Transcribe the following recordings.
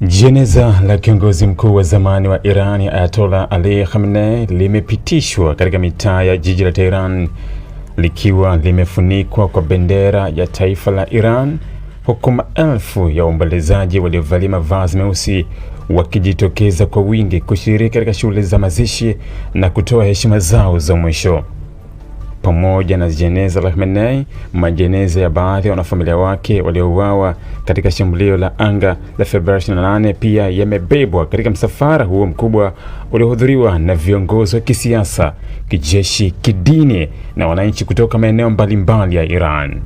Jeneza la kiongozi mkuu wa zamani wa Iran Ayatollah Ali Khamenei limepitishwa katika mitaa ya jiji la Tehran likiwa limefunikwa kwa bendera ya taifa la Iran, huku maelfu ya waombolezaji waliovalia mavazi meusi wakijitokeza kwa wingi kushiriki katika shughuli za mazishi na kutoa heshima zao za mwisho. Pamoja na jeneza la Khamenei, majeneza ya baadhi ya wanafamilia wake waliouawa katika shambulio la anga la Februari 28 pia yamebebwa katika msafara huo mkubwa uliohudhuriwa na viongozi wa kisiasa, kijeshi, kidini na wananchi kutoka maeneo mbalimbali ya Iran.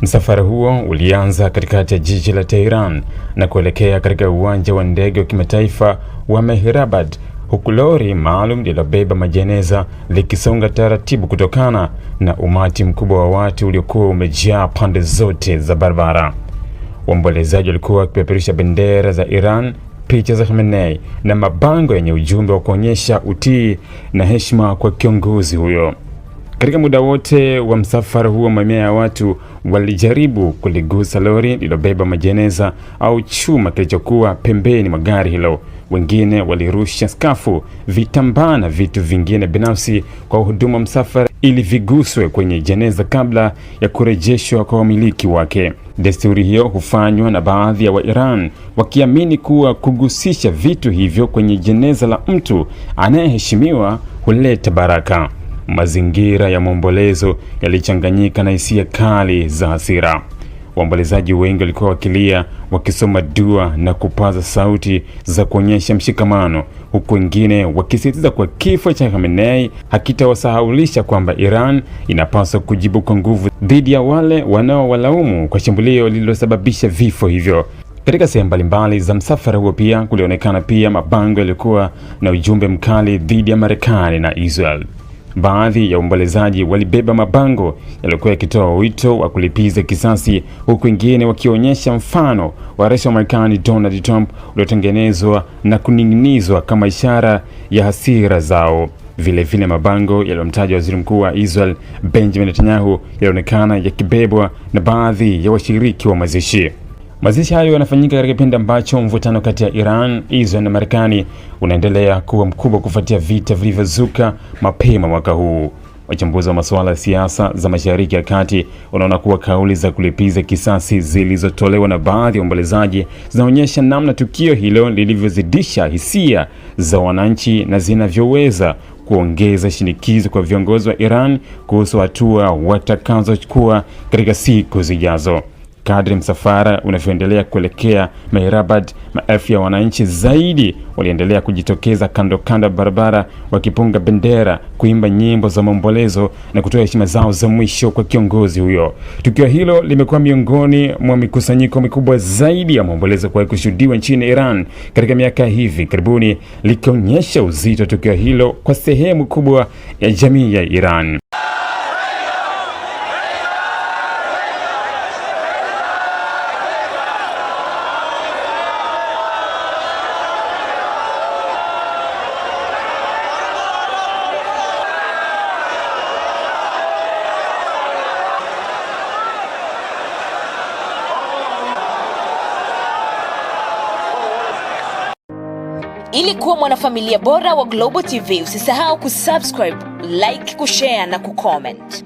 Msafara huo ulianza katikati ya jiji la Tehran na kuelekea katika uwanja wa ndege wa kimataifa wa Mehrabad, huku lori maalum lililobeba majeneza likisonga taratibu kutokana na umati mkubwa wa watu uliokuwa umejaa pande zote za barabara. Waombolezaji walikuwa wakipeperusha bendera za Iran, picha za Khamenei na mabango yenye ujumbe wa kuonyesha utii na heshima kwa kiongozi huyo. Katika muda wote wa msafara huo, mamia ya watu walijaribu kuligusa lori lililobeba majeneza au chuma kilichokuwa pembeni mwa gari hilo. Wengine walirusha skafu, vitambaa na vitu vingine binafsi kwa huduma wa msafara ili viguswe kwenye jeneza kabla ya kurejeshwa kwa wamiliki wake. Desturi hiyo hufanywa na baadhi ya Wairan wakiamini kuwa kugusisha vitu hivyo kwenye jeneza la mtu anayeheshimiwa huleta baraka. Mazingira ya maombolezo yalichanganyika na hisia kali za hasira. Waombolezaji wengi walikuwa wakilia, wakisoma dua na kupaza sauti za kuonyesha mshikamano, huku wengine wakisisitiza kwa kifo cha Khamenei hakitawasahaulisha kwamba Iran inapaswa kujibu kwa nguvu dhidi ya wale wanaowalaumu kwa shambulio lililosababisha vifo hivyo. Katika sehemu mbalimbali za msafara huo pia kulionekana pia mabango yalikuwa na ujumbe mkali dhidi ya Marekani na Israel. Baadhi ya waombolezaji walibeba mabango yaliokuwa yakitoa wito wa kulipiza kisasi, huku wengine wakionyesha mfano wa rais wa Marekani Donald Trump uliotengenezwa na kuning'inizwa kama ishara ya hasira zao. Vile mabango yaliyomtaja waziri mkuu wa Israel Benjamin Netanyahu yalionekana yakibebwa na baadhi ya washiriki wa mazishi. Mazishi hayo yanafanyika katika kipindi ambacho mvutano kati ya Iran, Israel na Marekani unaendelea kuwa mkubwa kufuatia vita vilivyozuka mapema mwaka huu. Wachambuzi wa masuala ya siasa za Mashariki ya Kati wanaona kuwa kauli za kulipiza kisasi zilizotolewa na baadhi ya waombolezaji zinaonyesha namna tukio hilo lilivyozidisha hisia za wananchi na zinavyoweza kuongeza shinikizo kwa viongozi wa Iran kuhusu hatua watakazochukua katika siku zijazo. Kadri msafara unavyoendelea kuelekea Mehrabad, maelfu ya wananchi zaidi waliendelea kujitokeza kando ya barabara wakipunga bendera, kuimba nyimbo za maombolezo na kutoa heshima zao za mwisho kwa kiongozi huyo. Tukio hilo limekuwa miongoni mwa mikusanyiko mikubwa zaidi ya maombolezo kwa kushuhudiwa nchini Iran katika miaka hivi karibuni, likionyesha uzito tukio hilo kwa sehemu kubwa ya jamii ya Iran. Ili kuwa mwanafamilia bora wa Global TV, usisahau kusubscribe, like, kushare na kucomment.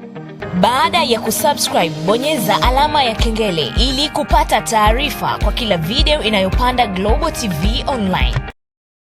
Baada ya kusubscribe, bonyeza alama ya kengele ili kupata taarifa kwa kila video inayopanda Global TV Online.